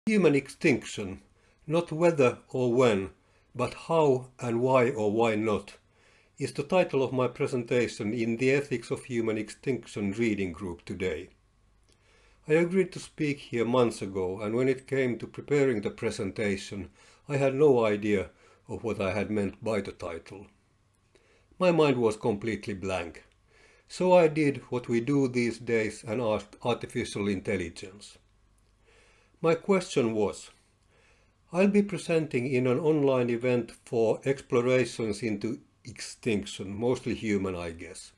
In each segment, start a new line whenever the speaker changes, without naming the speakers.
Human extinction, not whether or when, but how and why or why not, is the title of my presentation in the Ethics of Human Extinction reading group today. I agreed to speak here months ago, and when it came to preparing the presentation, I had no idea of what I had meant by the title. My mind was completely blank. So I did what we do these days and asked artificial intelligence. My question was, I'll be presenting in an online event for explorations into extinction, mostly human I guess.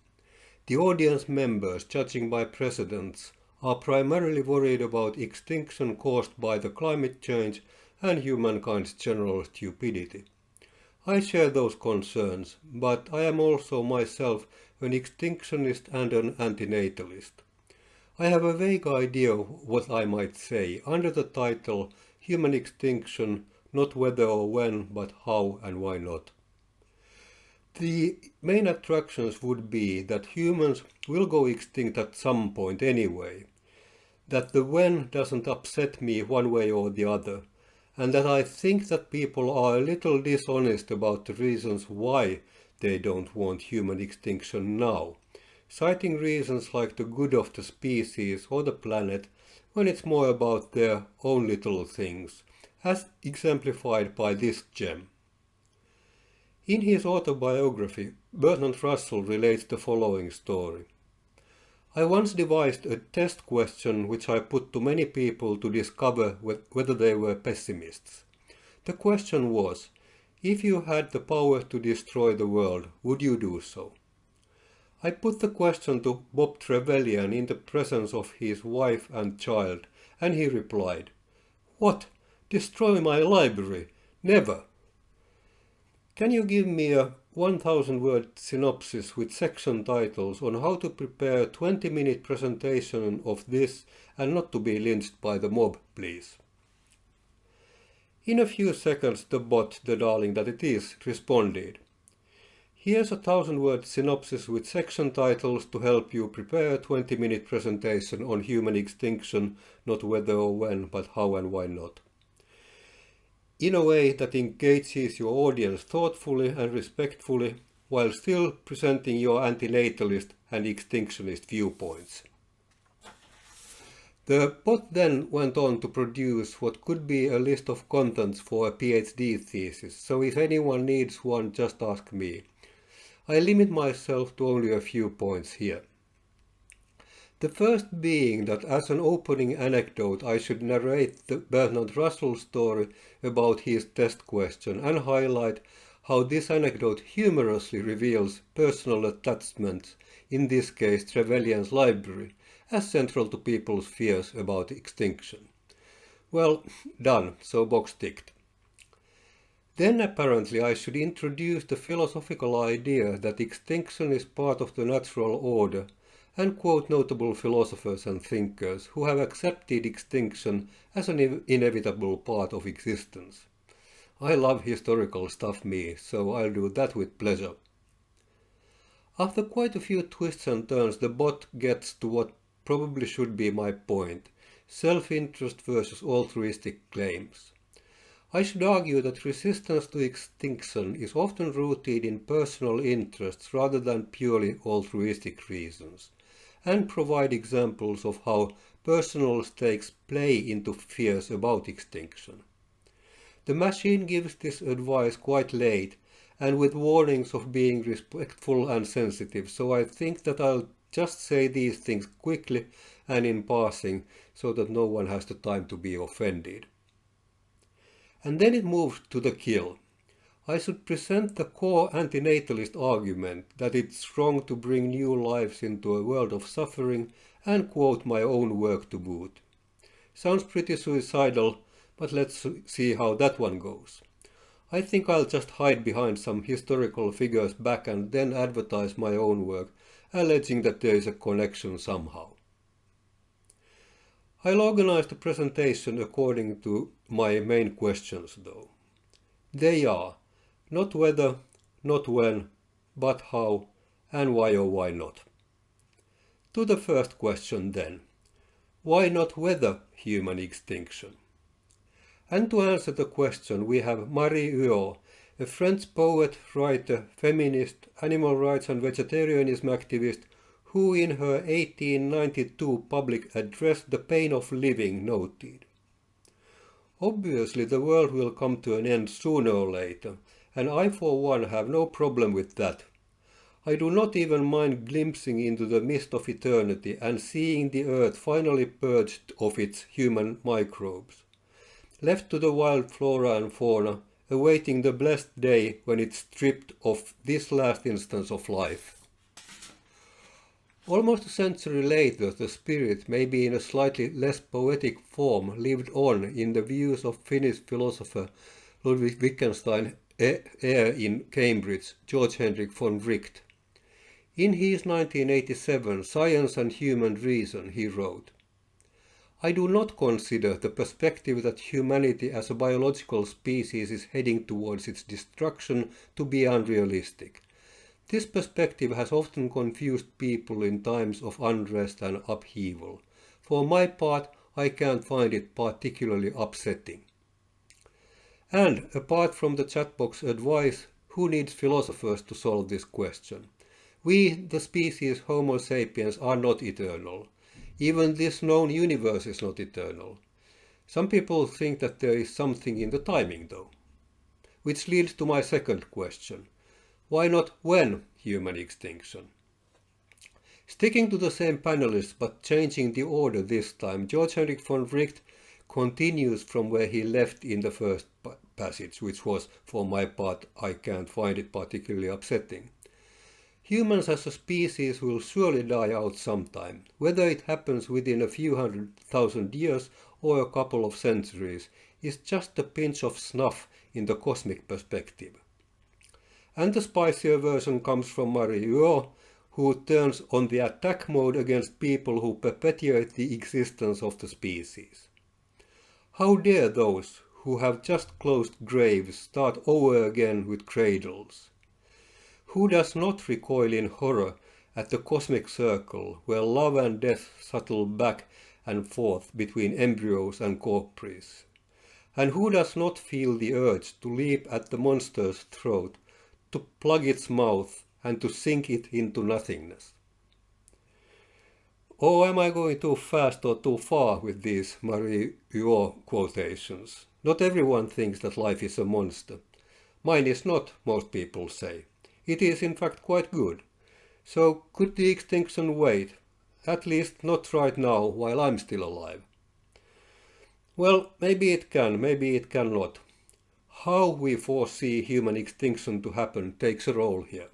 The audience members, judging by precedents, are primarily worried about extinction caused by the climate change and humankind's general stupidity. I share those concerns, but I am also myself an extinctionist and an antinatalist. I have a vague idea of what I might say under the title Human Extinction, not whether or when, but how and why not. The main attractions would be that humans will go extinct at some point anyway, that the when doesn't upset me one way or the other, and that I think that people are a little dishonest about the reasons why they don't want human extinction now, citing reasons like the good of the species or the planet when it's more about their own little things, as exemplified by this gem. In his autobiography, Bertrand Russell relates the following story. I once devised a test question which I put to many people to discover whether they were pessimists. The question was, if you had the power to destroy the world, would you do so? I put the question to Bob Trevelyan in the presence of his wife and child, and he replied, "What? Destroy my library? Never!" Can you give me a 1,000-word synopsis with section titles on how to prepare a 20-minute presentation of this and not to be lynched by the mob, please? In a few seconds the bot, the darling that it is, responded. Here's a 1,000-word synopsis with section titles to help you prepare a 20-minute presentation on human extinction, not whether or when, but how and why not. In a way that engages your audience thoughtfully and respectfully, while still presenting your antinatalist and extinctionist viewpoints. The bot then went on to produce what could be a list of contents for a PhD thesis, so if anyone needs one, just ask me. I limit myself to only a few points here. The first being that as an opening anecdote I should narrate the Bertrand Russell story about his test question and highlight how this anecdote humorously reveals personal attachments, in this case Trevelyan's library, as central to people's fears about extinction. Well, done, so box ticked. Then apparently I should introduce the philosophical idea that extinction is part of the natural order and quote notable philosophers and thinkers who have accepted extinction as an inevitable part of existence. I love historical stuff me, so I'll do that with pleasure. After quite a few twists and turns, the bot gets to what probably should be my point, self-interest versus altruistic claims. I should argue that resistance to extinction is often rooted in personal interests rather than purely altruistic reasons, and provide examples of how personal stakes play into fears about extinction. The machine gives this advice quite late and with warnings of being respectful and sensitive, so I think that I'll just say these things quickly and in passing so that no one has the time to be offended. And then it moves to the kill. I should present the core antinatalist argument that it's wrong to bring new lives into a world of suffering and quote my own work to boot. Sounds pretty suicidal, but let's see how that one goes. I think I'll just hide behind some historical figures back and then advertise my own work, alleging that there is a connection somehow. I'll organize the presentation according to my main questions though. They are not whether, not when, but how, and why or why not. To the first question then. Why not whether human extinction? And to answer the question, we have Matti Häyry, a French poet, writer, feminist, animal rights and vegetarianism activist, who in her 1892 public address The Pain of Living noted: "Obviously the world will come to an end sooner or later, and I for one have no problem with that. I do not even mind glimpsing into the mist of eternity and seeing the earth finally purged of its human microbes, left to the wild flora and fauna, awaiting the blessed day when it's stripped of this last instance of life." Almost a century later, the spirit, maybe in a slightly less poetic form, lived on in the views of Finnish philosopher Ludwig Wittgenstein heir in Cambridge, George Henrik von Wright. In his 1987 Science and Human Reason, he wrote: "I do not consider the perspective that humanity as a biological species is heading towards its destruction to be unrealistic. This perspective has often confused people in times of unrest and upheaval. For my part, I can't find it particularly upsetting." And, apart from the chatbox advice, who needs philosophers to solve this question? We, the species Homo sapiens, are not eternal. Even this known universe is not eternal. Some people think that there is something in the timing, though. Which leads to my second question. Why not when human extinction? Sticking to the same panelists but changing the order this time, George Henrik von Wright continues from where he left in the first passage, which was, for my part, I can't find it particularly upsetting. Humans as a species will surely die out sometime. Whether it happens within a few 100,000 years or a couple of centuries is just a pinch of snuff in the cosmic perspective. And the spicier version comes from Matti Häyry, who turns on the attack mode against people who perpetuate the existence of the species. How dare those who have just closed graves start over again with cradles? Who does not recoil in horror at the cosmic circle where love and death shuttle back and forth between embryos and corpses? And who does not feel the urge to leap at the monster's throat, to plug its mouth and to sink it into nothingness? Or am I going too fast or too far with these Matti Häyry quotations? Not everyone thinks that life is a monster. Mine is not, most people say. It is in fact quite good. So could the extinction wait? At least not right now, while I'm still alive. Well, maybe it can, maybe it cannot. How we foresee human extinction to happen takes a role here.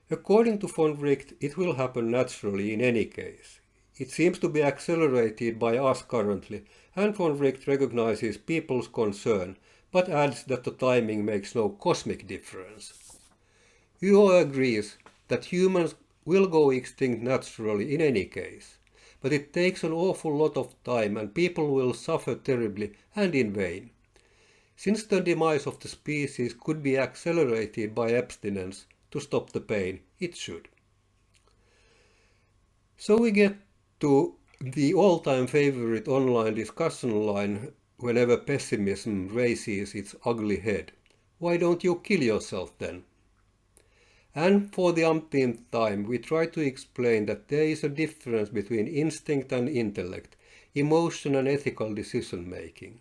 According to von Wright, it will happen naturally in any case. It seems to be accelerated by us currently, and von Wright recognizes people's concern, but adds that the timing makes no cosmic difference. Häyry agrees that humans will go extinct naturally in any case, but it takes an awful lot of time and people will suffer terribly and in vain. Since the demise of the species could be accelerated by abstinence to stop the pain, it should. So we get to the all-time favorite online discussion line whenever pessimism raises its ugly head. Why don't you kill yourself then? And for the umpteenth time, we try to explain that there is a difference between instinct and intellect, emotion and ethical decision-making.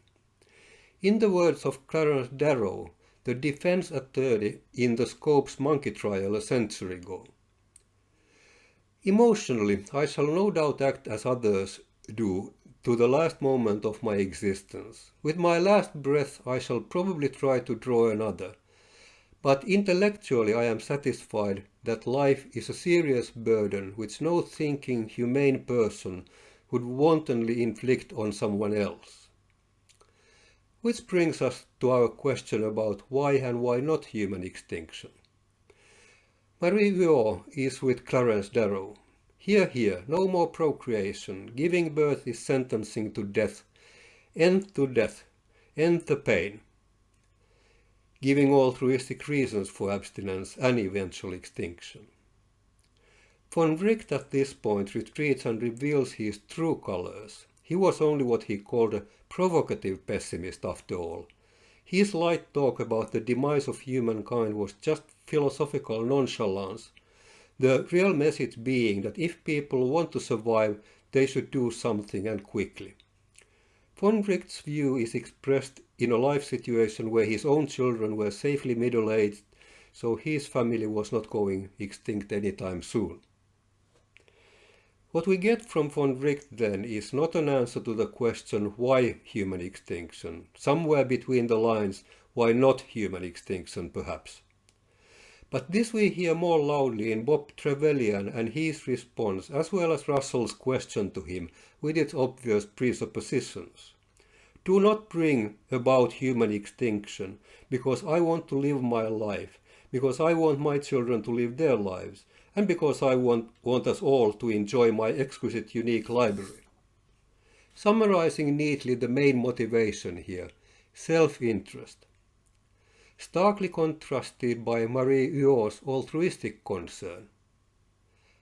In the words of Clarence Darrow, the defense attorney in the Scopes monkey trial a century ago: "Emotionally, I shall no doubt act as others do to the last moment of my existence. With my last breath, I shall probably try to draw another. But intellectually I am satisfied that life is a serious burden which no thinking, humane person would wantonly inflict on someone else." Which brings us to our question about why and why not human extinction. Matti Häyry is with Clarence Darrow. Here, no more procreation. Giving birth is sentencing to death. End to death. End the pain. Giving altruistic reasons for abstinence and eventual extinction. Von Wright at this point retreats and reveals his true colors. He was only what he called a provocative pessimist after all. His light talk about the demise of humankind was just philosophical nonchalance, the real message being that if people want to survive, they should do something and quickly. Von Wright's view is expressed in a life situation where his own children were safely middle-aged, so his family was not going extinct anytime soon. What we get from von Wright then is not an answer to the question why human extinction, somewhere between the lines, why not human extinction perhaps. But this we hear more loudly in Bob Trevelyan and his response, as well as Russell's question to him, with its obvious presuppositions. Do not bring about human extinction, because I want to live my life, because I want my children to live their lives, and because I want us all to enjoy my exquisite unique library. Summarizing neatly the main motivation here, self-interest. Starkly contrasted by Matti Häyry's altruistic concern.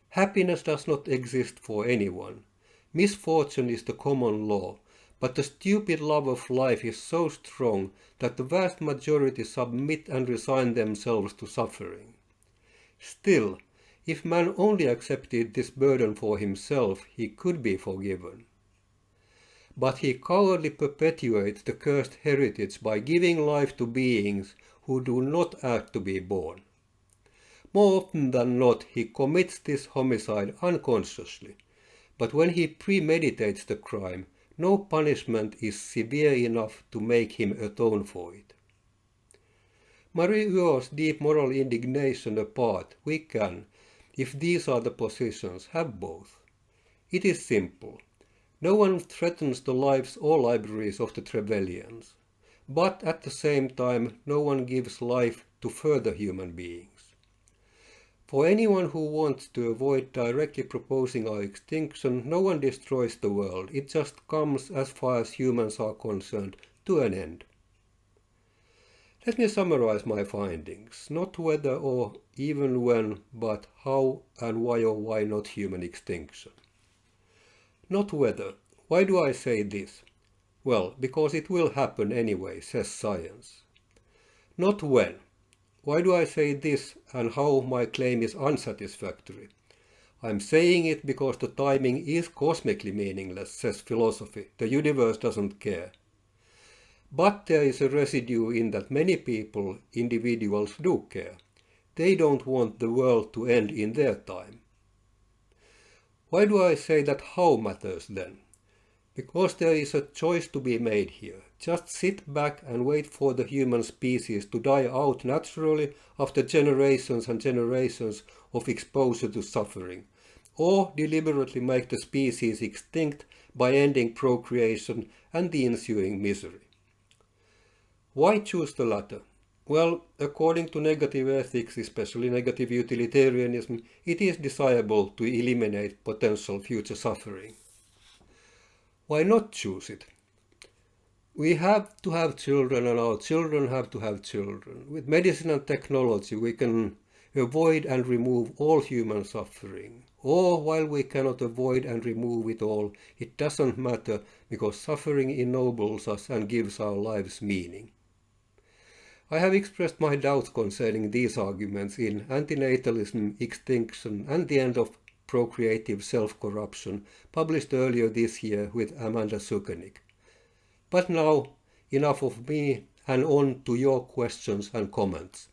Happiness does not exist for anyone. Misfortune is the common law, but the stupid love of life is so strong that the vast majority submit and resign themselves to suffering. Still, if man only accepted this burden for himself, he could be forgiven. But he cowardly perpetuates the cursed heritage by giving life to beings who do not ask to be born. More often than not, he commits this homicide unconsciously, but when he premeditates the crime, no punishment is severe enough to make him atone for it. Matti Häyry's deep moral indignation apart, we can, if these are the positions, have both. It is simple. No one threatens the lives or libraries of the Trevelians, but at the same time no one gives life to further human beings. For anyone who wants to avoid directly proposing our extinction, no one destroys the world, it just comes, as far as humans are concerned, to an end. Let me summarize my findings, not whether or even when, but how and why or why not human extinction. Not whether. Why do I say this? Well, because it will happen anyway, says science. Not when. Why do I say this and how my claim is unsatisfactory? I'm saying it because the timing is cosmically meaningless, says philosophy. The universe doesn't care. But there is a residue in that many people, individuals, do care. They don't want the world to end in their time. Why do I say that how matters then? Because there is a choice to be made here. Just sit back and wait for the human species to die out naturally after generations and generations of exposure to suffering, or deliberately make the species extinct by ending procreation and the ensuing misery. Why choose the latter? Well, according to negative ethics, especially negative utilitarianism, it is desirable to eliminate potential future suffering. Why not choose it? We have to have children and our children have to have children. With medicine and technology we can avoid and remove all human suffering. Or while we cannot avoid and remove it all, it doesn't matter because suffering ennobles us and gives our lives meaning. I have expressed my doubts concerning these arguments in Antinatalism, Extinction and the End of Procreative Self-Corruption, published earlier this year with Amanda Sukenik. But now, enough of me and on to your questions and comments.